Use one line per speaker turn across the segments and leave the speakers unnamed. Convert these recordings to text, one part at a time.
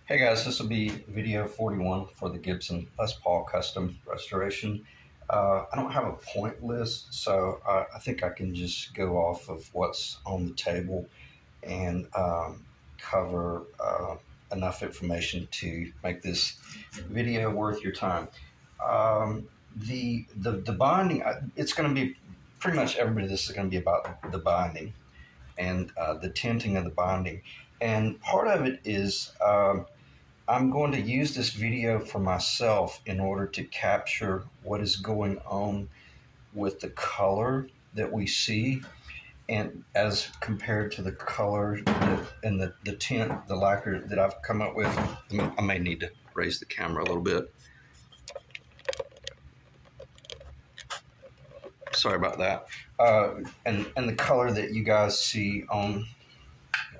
Hey guys, this will be video 41 for the Gibson Les Paul Custom Restoration. I don't have a point list, so I think I can just go off of what's on the table and cover enough information to make this video worth your time. The binding, it's going to be pretty much everybody. This is going to be about the binding and the tinting of the binding, and part of it is. I'm going to use this video for myself in order to capture what is going on with the color that we see and as compared to the color and the tint, the lacquer that I've come up with. I may need to raise the camera a little bit. Sorry about that. And the color that you guys see on,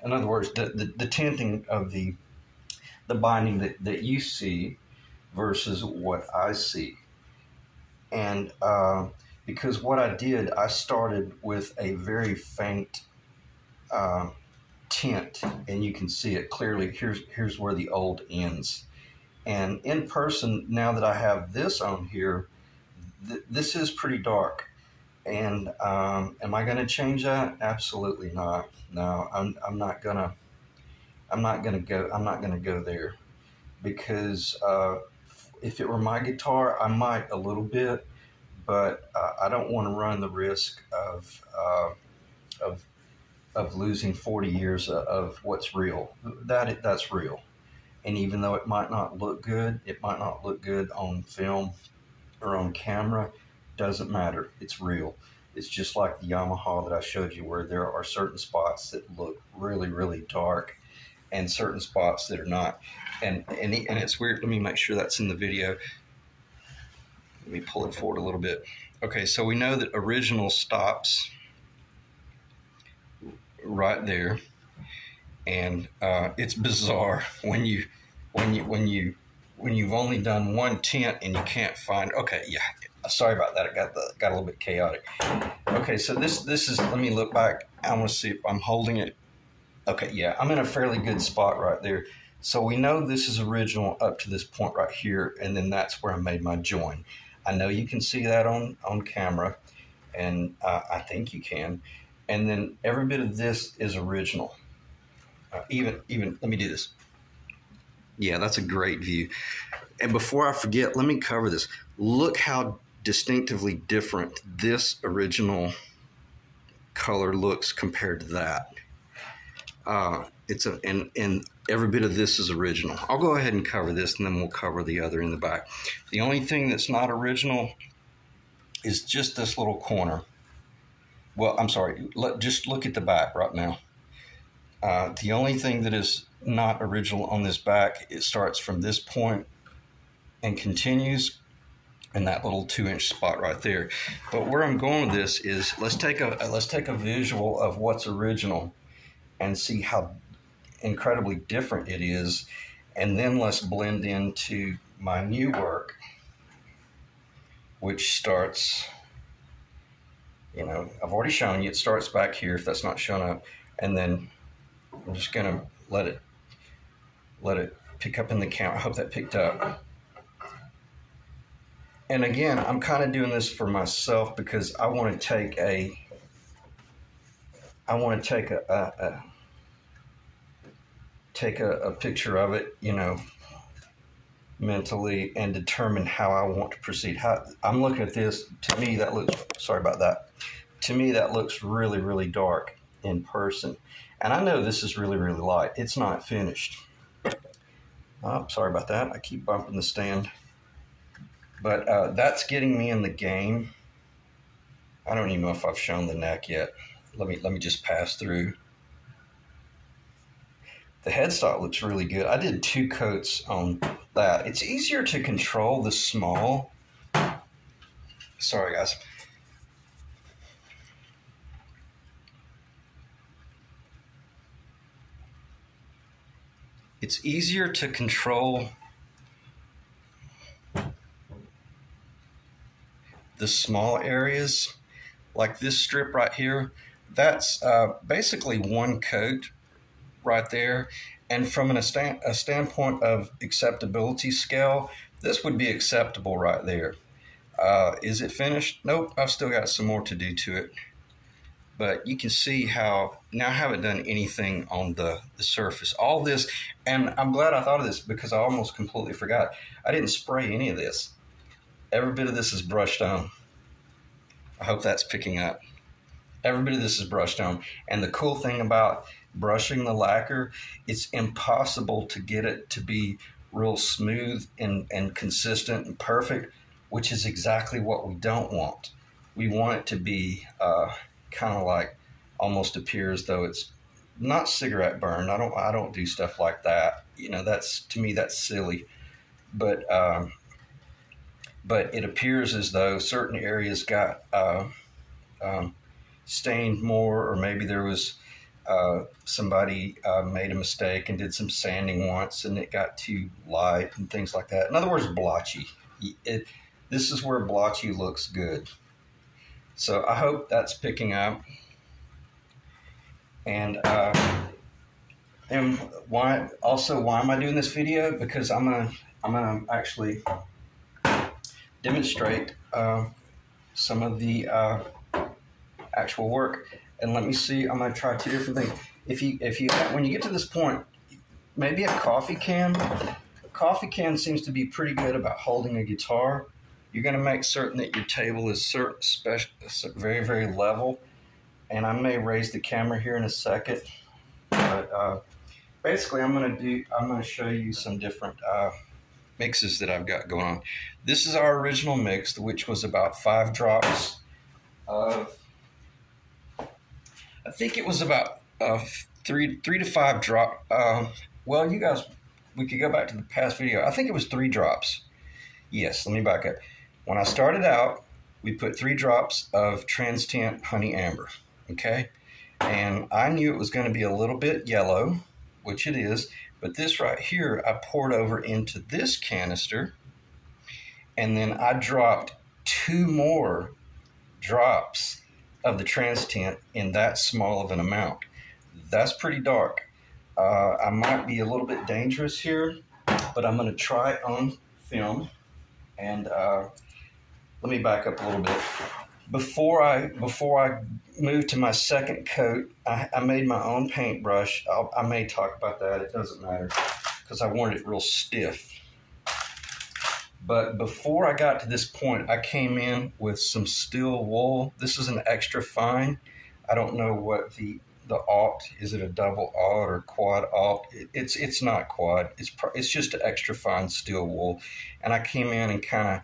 in other words, the tinting of the binding that you see versus what I see. And because what I did, I started with a very faint tint, and you can see it clearly. Here's where the old ends. And in person, now that I have this on here, this is pretty dark. And am I going to change that? Absolutely not. No, I'm not gonna go there, because if it were my guitar, I might a little bit, but I don't want to run the risk of losing 40 years of what's real. That's real, and even though it might not look good, on film or on camera. Doesn't matter. It's real. It's just like the Yamaha that I showed you, where there are certain spots that look really, really dark and certain spots that are not. And it's weird. Let me make sure that's in the video. Let me pull it forward a little bit. Okay, so we know that original stops right there, and it's bizarre when you've only done one tint and you can't find. Okay, yeah. Sorry about that. It got a little bit chaotic. Okay, so this is. Let me look back. I want to see if I'm holding it. Okay, yeah, I'm in a fairly good spot right there. So we know this is original up to this point right here, and then that's where I made my join. I know you can see that on camera, and I think you can. And then every bit of this is original. Even let me do this. Yeah, that's a great view. And before I forget, let me cover this. Look how distinctively different this original color looks compared to that. And every bit of this is original. I'll go ahead and cover this, and then we'll cover the other in the back. The only thing that's not original is just this little corner. Well, I'm sorry. Just look at the back right now. The only thing that is not original on this back, it starts from this point and continues in that little 2-inch spot right there. But where I'm going with this is, let's take a visual of what's original and see how incredibly different it is, and then let's blend into my new work, which starts, I've already shown you, it starts back here if that's not shown up, and then I'm just gonna let it pick up in the count. I hope that picked up. And again, I'm kind of doing this for myself because I want to take a picture of it, mentally, and determine how I want to proceed. I'm looking at this. To me, that looks. Sorry about that. To me, that looks really, really dark in person, and I know this is really, really light. It's not finished. Oh, sorry about that. I keep bumping the stand. But that's getting me in the game. I don't even know if I've shown the neck yet. Let me just pass through. The headstock looks really good. I did 2 coats on that. It's easier to control the small. Sorry, guys. It's easier to control the small areas, like this strip right here. That's basically 1 coat right there, And from a standpoint of acceptability scale, this would be acceptable right there. Is it finished? Nope, I've still got some more to do to it. But you can see how now I haven't done anything on the surface. All this, and I'm glad I thought of this because I almost completely forgot. I didn't spray any of this. Every bit of this is brushed on. I hope that's picking up. Every bit of this is brushed on. And the cool thing about brushing the lacquer, it's impossible to get it to be real smooth and consistent and perfect, which is exactly what we don't want. We want it to be kind of like almost appear as though it's not cigarette burn. I don't do stuff like that. You know, that's, to me, that's silly. But it appears as though certain areas got stained more, or maybe there was somebody made a mistake and did some sanding once and it got too light and things like that. In other words, blotchy. This is where blotchy looks good. So I hope that's picking up. And why am I doing this video? Because I'm gonna actually demonstrate some of the actual work. And let me see. I'm gonna try two different things. When you get to this point, maybe a coffee can. A coffee can seems to be pretty good about holding a guitar. You're going to make certain that your table is very, very level. And I may raise the camera here in a second. But basically, I'm going to show you some different mixes that I've got going on. This is our original mix, which was about 5 drops of, I think it was about 3 to 5 drop. Well, you guys, we could go back to the past video. I think it was 3 drops. Yes, let me back up. When I started out, we put 3 drops of Trans-Tint Honey Amber, okay? And I knew it was going to be a little bit yellow, which it is, but this right here, I poured over into this canister, and then I dropped 2 more drops of the Trans-Tint in that small of an amount. That's pretty dark. I might be a little bit dangerous here, but I'm going to try it on film. And let me back up a little bit. Before I move to my second coat, I made my own paintbrush. I may talk about that. It doesn't matter because I wanted it real stiff. But before I got to this point, I came in with some steel wool. This is an extra fine. I don't know what the alt, is it a double alt or quad alt? It's not quad. It's just an extra fine steel wool. And I came in and kind of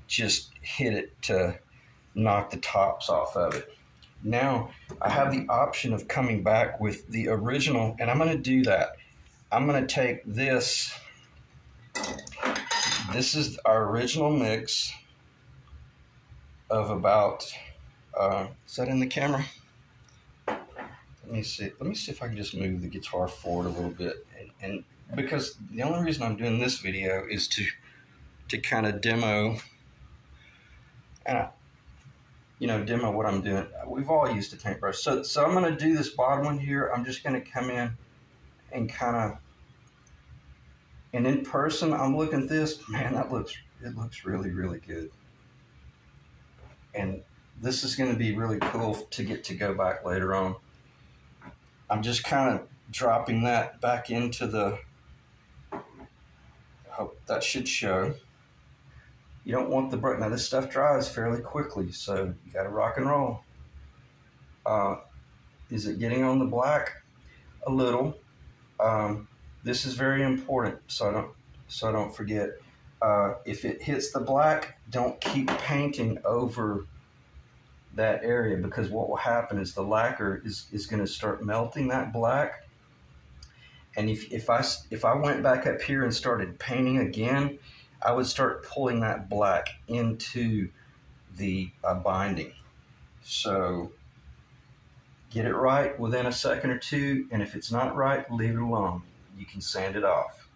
just hit it to knock the tops off of it. Now I have the option of coming back with the original, and I'm going to do that. I'm going to take this. This is our original mix of about, is that in the camera? Let me see if I can just move the guitar forward a little bit. And because the only reason I'm doing this video is to kind of demo, and demo what I'm doing. We've all used a paintbrush. So I'm going to do this bottom one here. I'm just going to come in and kind of, and in person, I'm looking at this, man, it looks really, really good. And this is going to be really cool to get to go back later on. I'm just kind of dropping that back into the, I hope that should show. You don't want the brush, now this stuff dries fairly quickly, so you got to rock and roll. Is it getting on the black? A little. This is very important, so I don't forget. If it hits the black, don't keep painting over that area, because what will happen is the lacquer is going to start melting that black. And if I went back up here and started painting again, I would start pulling that black into the binding. So get it right within a second or two, and if it's not right, leave it alone. You can sand it off.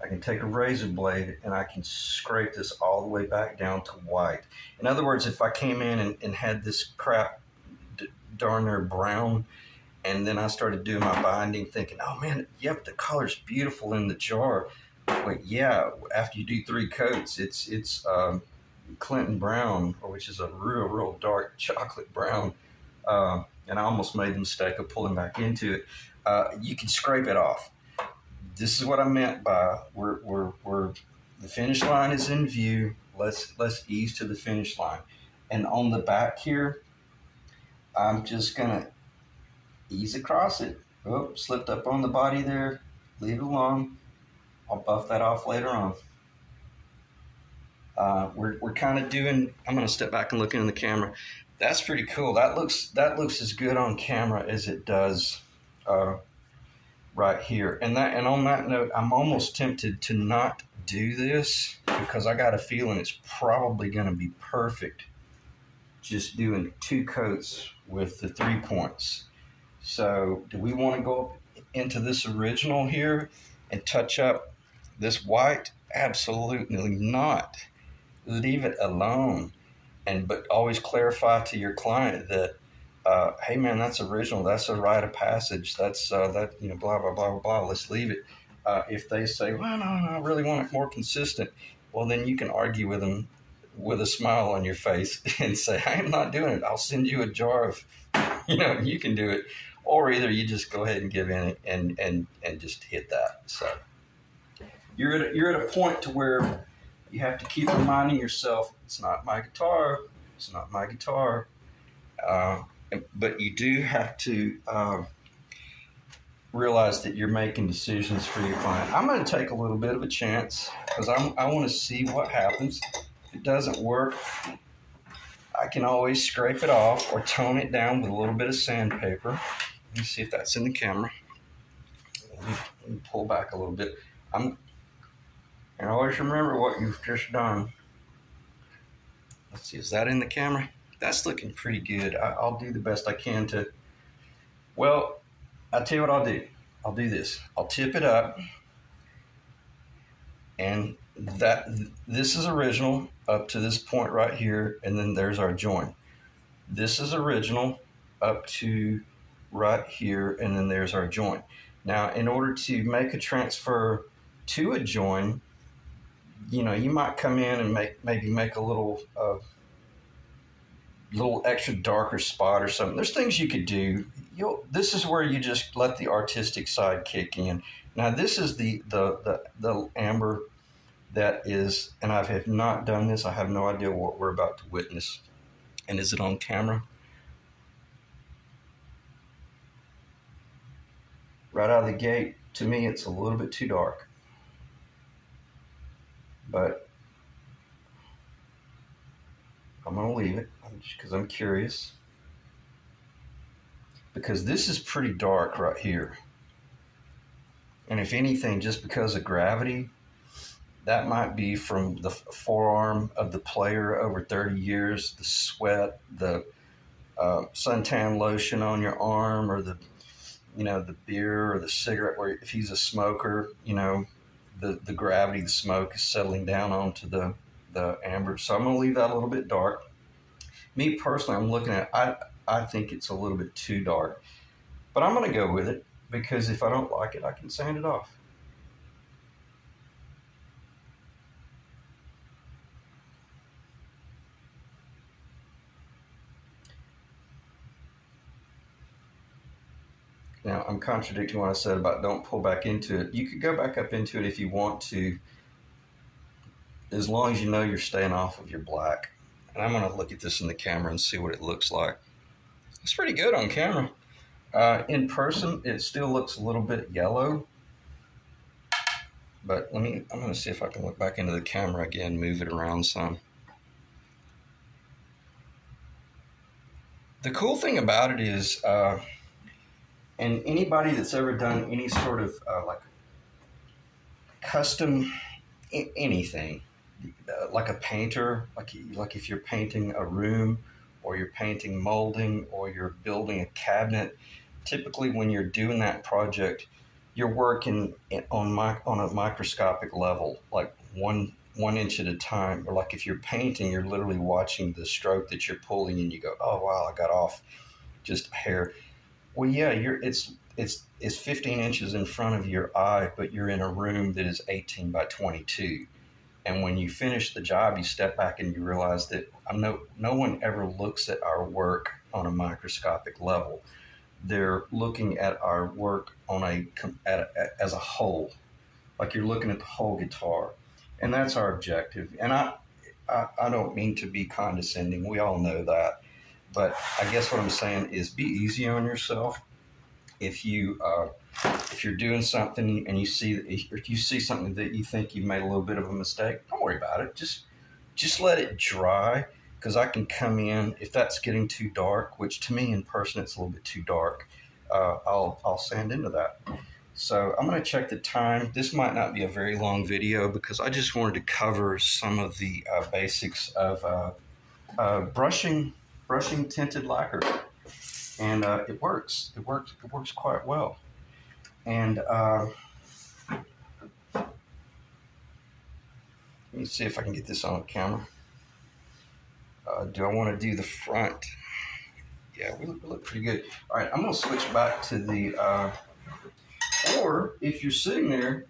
I can take a razor blade and I can scrape this all the way back down to white. In other words, if I came in and had this crap darn near brown, And then I started doing my binding, thinking, oh man, yeah, but the color's beautiful in the jar. But yeah, after you do 3 coats, it's Clinton brown, which is a real dark chocolate brown. And I almost made the mistake of pulling back into it. You can scrape it off. This is what I meant by we're the finish line is in view. Let's ease to the finish line. And on the back here, I'm just gonna ease across it. Oh, slipped up on the body there. Leave it alone. I'll buff that off later on. We're kind of doing. I'm gonna step back and look in the camera. That's pretty cool. That looks as good on camera as it does right here. And on that note, I'm almost tempted to not do this because I got a feeling it's probably going to be perfect just doing 2 coats with the 3 points. So do we want to go into this original here and touch up this white? Absolutely not. Leave it alone. But always clarify to your client that, hey man, that's original. That's a rite of passage. That's that, you know, blah blah blah blah. Let's leave it. If they say, well, no, I really want it more consistent, well, then you can argue with them with a smile on your face and say, I am not doing it. I'll send you a jar of, you know, you can do it. Or either you just go ahead and give in and just hit that. So you're at a point to where you have to keep reminding yourself, it's not my guitar. It's not my guitar. But you do have to realize that you're making decisions for your client. I'm going to take a little bit of a chance because I want to see what happens. If it doesn't work, I can always scrape it off or tone it down with a little bit of sandpaper. Let me see if that's in the camera. Let me pull back a little bit. And always remember what you've just done. Let's see, is that in the camera? That's looking pretty good. I'll do the best I can to, well, I'll tell you what I'll do. I'll do this. I'll tip it up. And this is original up to this point right here. And then there's our join. This is original up to right here. And then there's our join. Now, in order to make a transfer to a join, you know, you might come in and maybe make a little extra darker spot or something. There's things you could do. This is where you just let the artistic side kick in. Now this is the amber that is, and I have not done this. I have no idea what we're about to witness. And is it on camera? Right out of the gate, to me, it's a little bit too dark. But I'm going to leave it because I'm curious. Because this is pretty dark right here. And if anything, just because of gravity, that might be from the forearm of the player over 30 years, the sweat, the suntan lotion on your arm, or the beer or the cigarette, where if he's a smoker, you know, the gravity, the smoke is settling down onto the amber. So I'm going to leave that a little bit dark. Me personally, I'm looking at, I think it's a little bit too dark. But I'm going to go with it because if I don't like it, I can sand it off. Now, I'm contradicting what I said about don't pull back into it. You could go back up into it if you want to, as long as you know you're staying off of your black. And I'm going to look at this in the camera and see what it looks like. It's pretty good on camera. In person, it still looks a little bit yellow. But I'm going to see if I can look back into the camera again, move it around some. The cool thing about it is, and anybody that's ever done any sort of like custom anything, like a painter, like if you're painting a room or you're painting molding or you're building a cabinet, typically when you're doing that project, you're working on a microscopic level, like one inch at a time. Or like if you're painting, you're literally watching the stroke that you're pulling and you go, oh wow, I got off just a hair. Well, yeah, it's 15 inches in front of your eye, but you're in a room that is 18 by 22. And when you finish the job, you step back and you realize that no one ever looks at our work on a microscopic level. They're looking at our work on as a whole, like you're looking at the whole guitar, and that's our objective. And I don't mean to be condescending. We all know that, but I guess what I'm saying is be easy on yourself. If you're doing something and you see something that you think you made a little bit of a mistake, don't worry about it. Just let it dry, because I can come in if that's getting too dark, which to me in person it's a little bit too dark. I'll sand into that. So I'm going to check the time. This might not be a very long video because I just wanted to cover some of the basics of brushing tinted lacquer, and it works. It works quite well. And let me see if I can get this on camera. Do I want to do the front? Yeah, we look pretty good. All right, I'm going to switch back to the, or if you're sitting there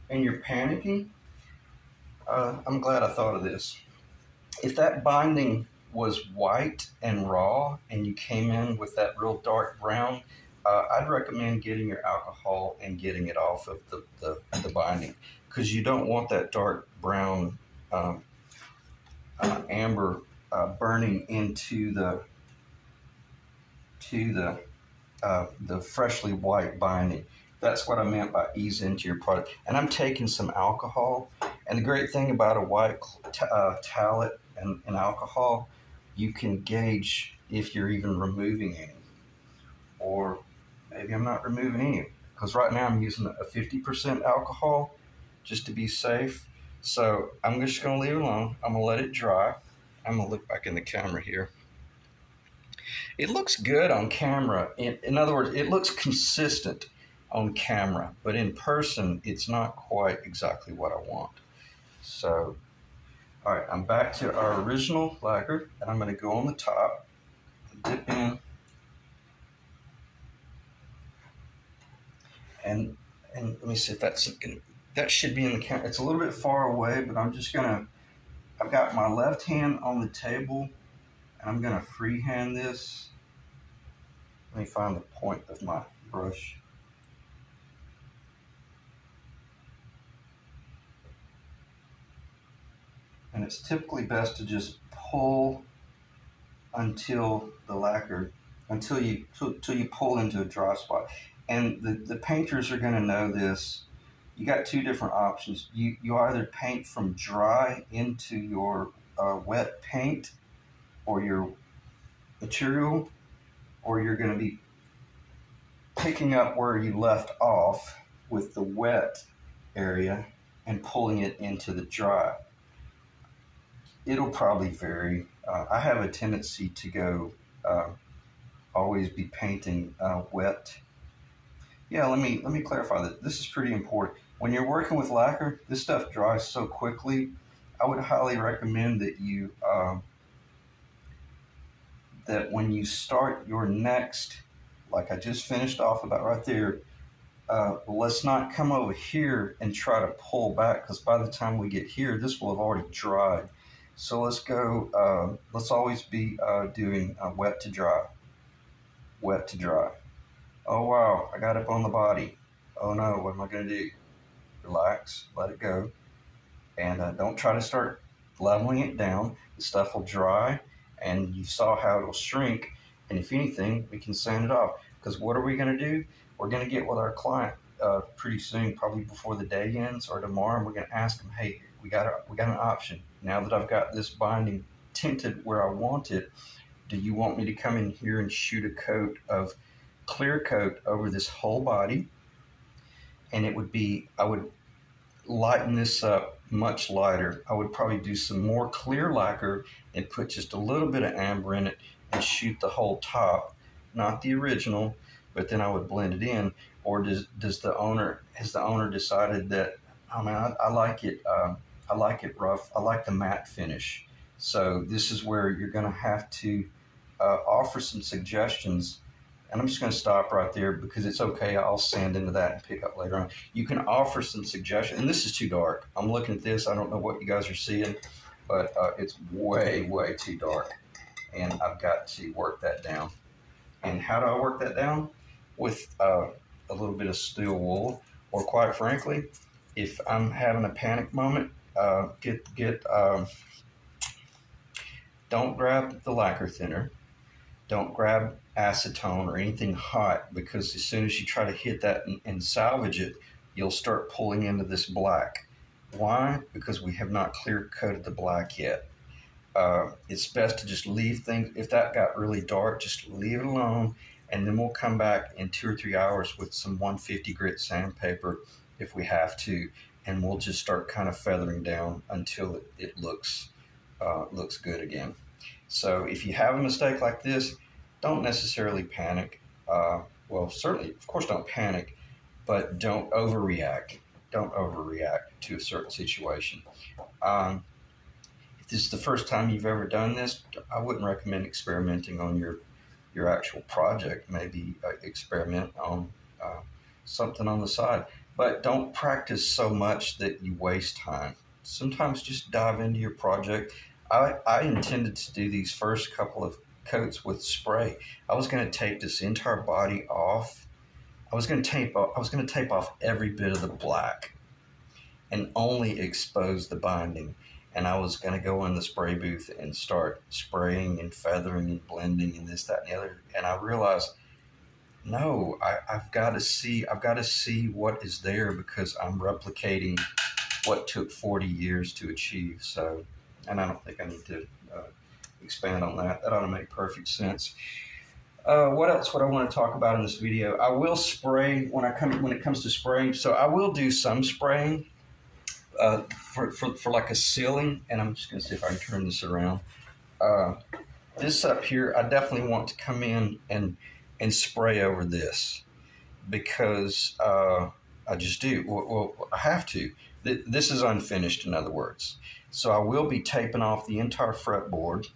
and you're panicking, I'm glad I thought of this. If that binding was white and raw and you came in with that real dark brown, I'd recommend getting your alcohol and getting it off of the binding, because you don't want that dark brown amber burning into the freshly white binding. That's what I meant by ease into your product. And I'm taking some alcohol. And the great thing about a white tallet and alcohol, you can gauge if you're even removing any. Or maybe I'm not removing any. Because right now I'm using a 50% alcohol just to be safe. So I'm just going to leave it alone. I'm going to let it dry. I'm going to look back in the camera here. It looks good on camera. In other words, it looks consistent on camera, but in person, it's not quite exactly what I want. So, all right, I'm back to our original lacquer, and I'm going to go on the top, dip in, and let me see if that should be in the camera. It's a little bit far away, but I'm just gonna. I've got my left hand on the table, and I'm gonna freehand this. Let me find the point of my brush. And it's typically best to just pull until the lacquer, until you pull into a dry spot. And the painters are going to know this. You got two different options. You either paint from dry into your wet paint or your material, or you're going to be picking up where you left off with the wet area and pulling it into the dry. It'll probably vary. I have a tendency to go always be painting wet. Yeah, let me clarify that. This is pretty important. When you're working with lacquer, this stuff dries so quickly. I would highly recommend that you that when you start your next, like I just finished off about right there, let's not come over here and try to pull back, because by the time we get here, this will have already dried. So let's go, let's always be doing wet to dry. Wet to dry. Oh wow, I got up on the body. Oh no, what am I going to do? Relax, let it go. And don't try to start leveling it down. The stuff will dry, and you saw how it'll shrink. And if anything, we can sand it off. Because what are we going to do? We're going to get with our client pretty soon, probably before the day ends or tomorrow, and we're going to ask them, hey, we got an option. Now that I've got this binding tinted where I want it, do you want me to come in here and shoot a coat of clear coat over this whole body? And it would be, I would lighten this up much lighter. I would probably do some more clear lacquer and put just a little bit of amber in it and shoot the whole top, not the original, but then I would blend it in. Or has the owner decided that, oh man, I like it rough. I like the matte finish. So this is where you're going to have to offer some suggestions And I'm just going to stop right there because it's okay. I'll sand into that and pick up later on. You can offer some suggestions. And this is too dark. I'm looking at this. I don't know what you guys are seeing, but it's way, way too dark. And I've got to work that down. And how do I work that down? With a little bit of steel wool. Or quite frankly, if I'm having a panic moment, don't grab the lacquer thinner. Don't grab acetone or anything hot, because as soon as you try to hit that and salvage it, you'll start pulling into this black. Why? Because we have not clear coated the black yet. It's best to just leave things. If that got really dark, just leave it alone, and then we'll come back in 2 or 3 hours with some 150 grit sandpaper if we have to, and we'll just start kind of feathering down until it looks good again. So if you have a mistake like this, don't necessarily panic. Well, certainly, of course, don't panic, but don't overreact. Don't overreact to a certain situation. If this is the first time you've ever done this, I wouldn't recommend experimenting on your actual project. Maybe experiment on something on the side. But don't practice so much that you waste time. Sometimes just dive into your project. I intended to do these first couple of coats with spray. I was going to tape this entire body off. I was going to tape off every bit of the black and only expose the binding. And I was going to go in the spray booth and start spraying and feathering and blending and this, that, and the other. And I realized, no, I've got to see what is there, because I'm replicating what took 40 years to achieve. So, and I don't think I need to expand on that. That ought to make perfect sense. What else would I want to talk about in this video? I will spray when it comes to spraying. So I will do some spraying for like a sealing, and I'm just going to see if I can turn this around. This up here, I definitely want to come in and spray over this, because I just do. Well, I have to. This is unfinished, in other words. So I will be taping off the entire fretboard,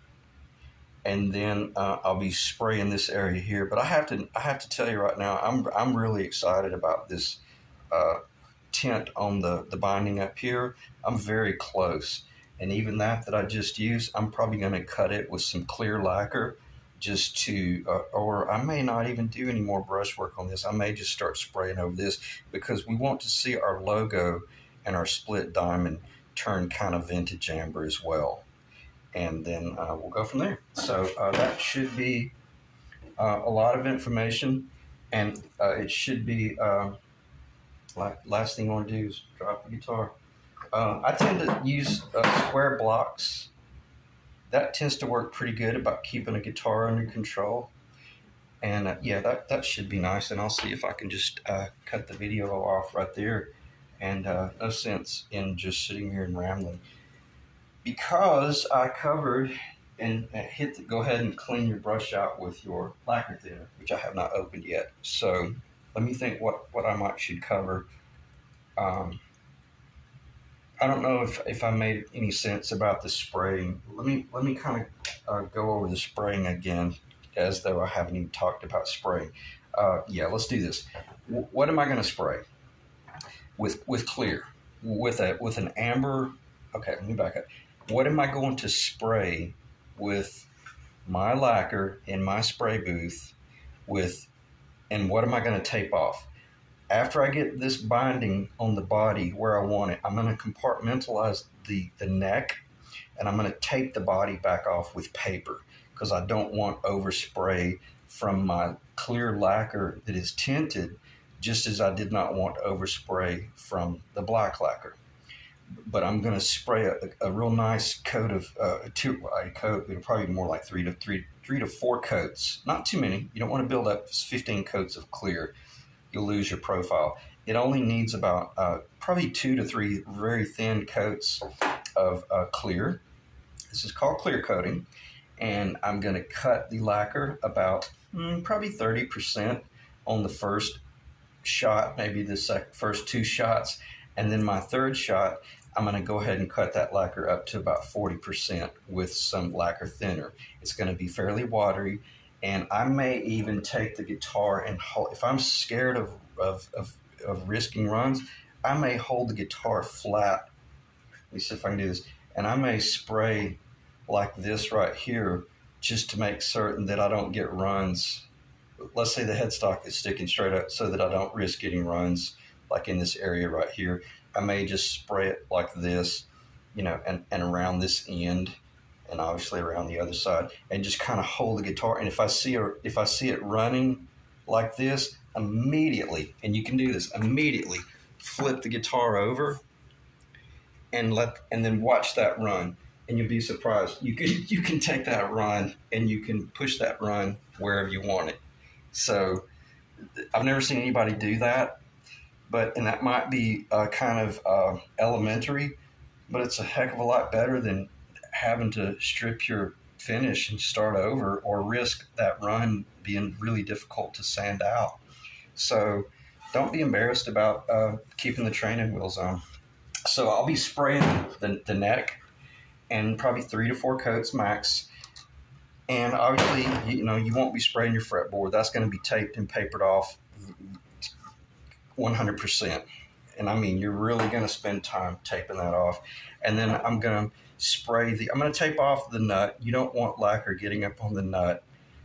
and then I'll be spraying this area here. But I have to tell you right now, I'm really excited about this tint on the binding up here. I'm very close, and even that I just used, I'm probably going to cut it with some clear lacquer, just to, or I may not even do any more brushwork on this. I may just start spraying over this, because we want to see our logo and our split diamond turn kind of vintage amber as well. And then we'll go from there. So that should be a lot of information, and it should be, last thing I want to do is drop the guitar. I tend to use square blocks. That tends to work pretty good about keeping a guitar under control. And yeah, that should be nice. And I'll see if I can just cut the video off right there. And no sense in just sitting here and rambling, because I covered and go ahead and clean your brush out with your lacquer thinner, which I have not opened yet. So let me think what I should cover. I don't know if I made any sense about the spraying. Let me kind of go over the spraying again, as though I haven't even talked about spraying. Yeah, let's do this. What am I going to spray? With clear, with an amber. Okay, let me back up. What am I going to spray with my lacquer in my spray booth and what am I going to tape off? After I get this binding on the body where I want it, I'm going to compartmentalize the neck, and I'm going to tape the body back off with paper, because I don't want overspray from my clear lacquer that is tinted, just as I did not want overspray from the black lacquer. But I'm going to spray a real nice coat of it'll probably be more like three to four coats. Not too many. You don't want to build up 15 coats of clear. You'll lose your profile. It only needs about probably 2 to 3 very thin coats of clear. This is called clear coating. And I'm going to cut the lacquer about probably 30% on the first shot, maybe the first 2 shots. And then my third shot, I'm going to go ahead and cut that lacquer up to about 40% with some lacquer thinner. It's going to be fairly watery, And I may even take the guitar and hold, if I'm scared of risking runs, I may hold the guitar flat. Let me see if I can do this. And I may spray like this right here just to make certain that I don't get runs. Let's say the headstock is sticking straight up so that I don't risk getting runs like in this area right here. I may just spray it like this, you know, and around this end, and obviously around the other side, and just kind of hold the guitar. And if I see it running like this, immediately, and you can do this, immediately flip the guitar over and then watch that run, and you'll be surprised. You can take that run and you can push that run wherever you want it. So I've never seen anybody do that, and that might be kind of elementary, but it's a heck of a lot better than having to strip your finish and start over, or risk that run being really difficult to sand out. So don't be embarrassed about keeping the training wheels on. So I'll be spraying the neck, and probably 3 to 4 coats max. And obviously, you know, you won't be spraying your fretboard. That's going to be taped and papered off 100%. And I mean, you're really going to spend time taping that off. And then I'm going to tape off the nut. You don't want lacquer getting up on the nut.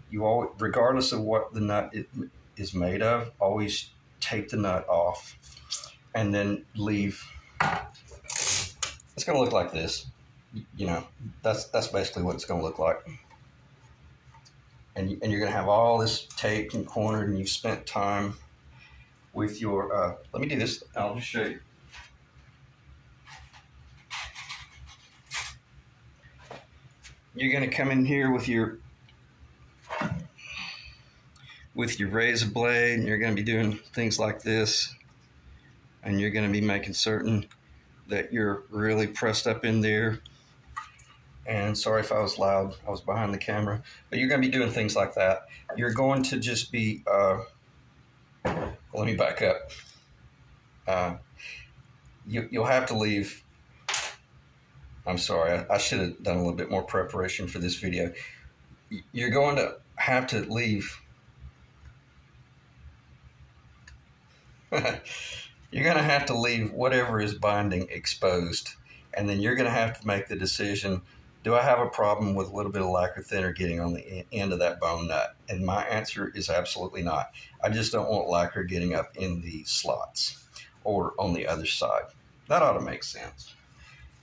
You always, regardless of what the nut is made of, always tape the nut off and then leave. It's going to look like this. You know, that's basically what it's going to look like. And you're going to have all this taped and cornered, and you've spent time with your, let me do this. I'll just show you. You're going to come in here with your razor blade, and you're going to be doing things like this, and you're going to be making certain that you're really pressed up in there. And sorry if I was loud, I was behind the camera, but you're going to be doing things like that. You're going to just be, let me back up. You'll have to leave. I'm sorry, I should have done a little bit more preparation for this video. You're going to have to leave. You're going to have to leave whatever is binding exposed. And then you're going to have to make the decision, do I have a problem with a little bit of lacquer thinner getting on the end of that bone nut? And my answer is absolutely not. I just don't want lacquer getting up in the slots or on the other side. That ought to make sense.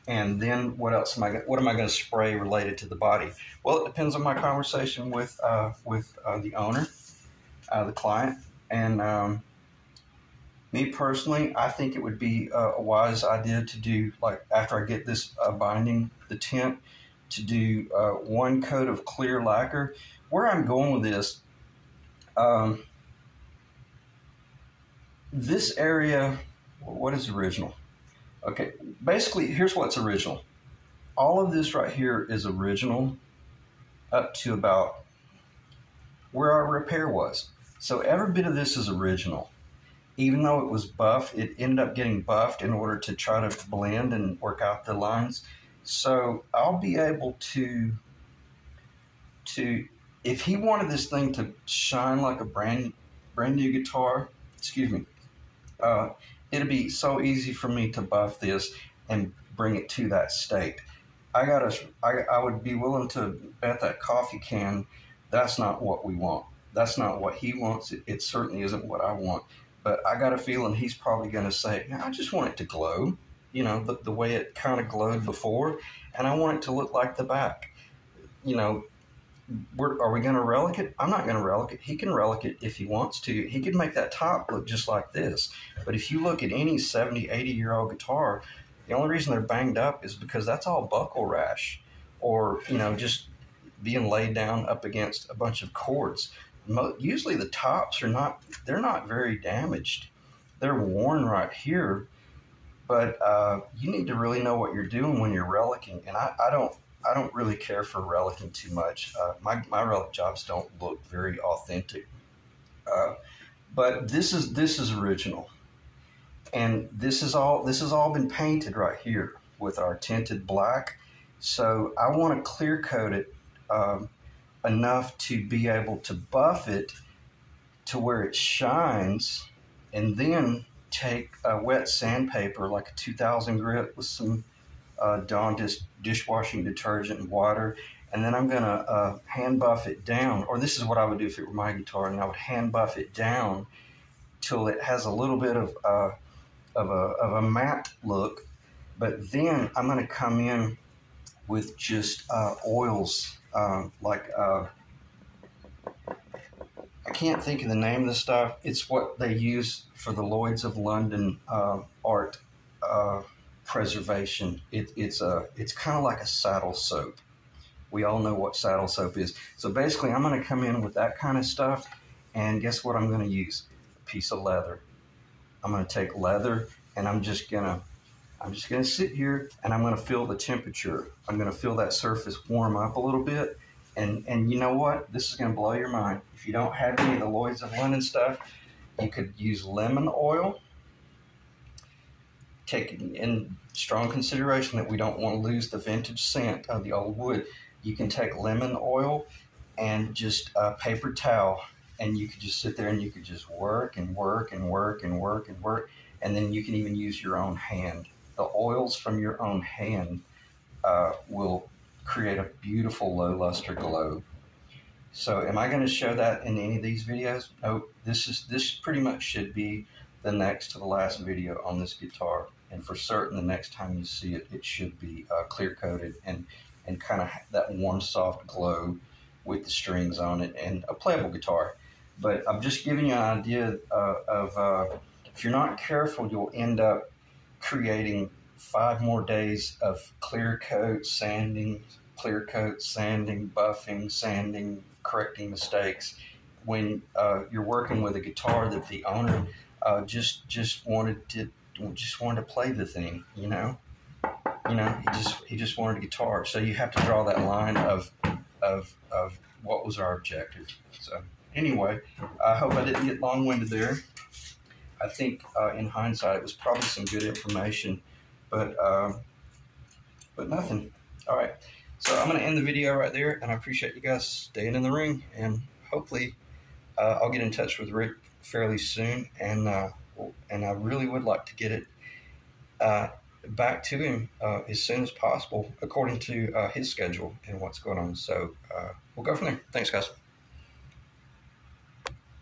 And then what else am I going to spray related to the body? Well, it depends on my conversation with the owner, the client. And me personally, I think it would be a wise idea to do, like, after I get this binding the tint, to do 1 coat of clear lacquer. Where I'm going with this, this area, what is original? Okay, basically, here's what's original. All of this right here is original up to about where our repair was. So every bit of this is original. Even though it was buffed, it ended up getting buffed in order to try to blend and work out the lines. So I'll be able to if he wanted this thing to shine like a brand new guitar, excuse me, it'd be so easy for me to buff this and bring it to that state. I would be willing to bet that coffee can that's not what we want. That's not what he wants. It certainly isn't what I want. But I got a feeling he's probably going to say, I just want it to glow, you know, the way it kind of glowed before, and I want it to look like the back. You know, are we going to relic it? I'm not going to relic it. He can relic it if he wants to. He could make that top look just like this. But if you look at any 70, 80-year-old guitar, the only reason they're banged up is because that's all buckle rash or, you know, just being laid down up against a bunch of cords. Usually the tops are not very damaged. They're worn right here, but you need to really know what you're doing when you're relicing. And I don't really care for relicing too much. My relic jobs don't look very authentic. But this is original, and this has all been painted right here with our tinted black. So I want to clear coat it enough to be able to buff it to where it shines, and then take a wet sandpaper, like a 2000 grit with some Dawn dishwashing detergent and water, and then I'm gonna hand buff it down, or this is what I would do if it were my guitar, and I would hand buff it down till it has a little bit of a matte look. But then I'm gonna come in with just oils, I can't think of the name of the stuff. It's what they use for the Lloyds of London art preservation. It's kind of like a saddle soap. We all know what saddle soap is. So basically, I'm going to come in with that kind of stuff, and guess what I'm going to use? A piece of leather. I'm going to take leather, and I'm just gonna sit here, and I'm going to feel the temperature. I'm going to feel that surface warm up a little bit. And you know what? This is going to blow your mind. If you don't have any of the Lloyds of London stuff, you could use lemon oil. Taking in strong consideration that we don't want to lose the vintage scent of the old wood, you can take lemon oil and just a paper towel, and you could just sit there and you could just work and work and work and work and work, and then you can even use your own hand. The oils from your own hand will create a beautiful low luster glow. So am I going to show that in any of these videos? No, this pretty much should be the next to the last video on this guitar, and for certain the next time you see it, it should be clear coated and kind of that warm soft glow with the strings on it, and a playable guitar. But I'm just giving you an idea of if you're not careful, you'll end up creating 5 more days of clear coat, sanding, buffing, sanding, correcting mistakes, when you're working with a guitar that the owner just wanted to play the thing, you know, he just wanted a guitar. So you have to draw that line of what was our objective. So anyway, I hope I didn't get long-winded there. I think in hindsight it was probably some good information, but nothing. All right, so I'm going to end the video right there, and I appreciate you guys staying in the ring, and hopefully I'll get in touch with Rick fairly soon, and I really would like to get it back to him as soon as possible, according to his schedule and what's going on. So we'll go from there. Thanks, guys.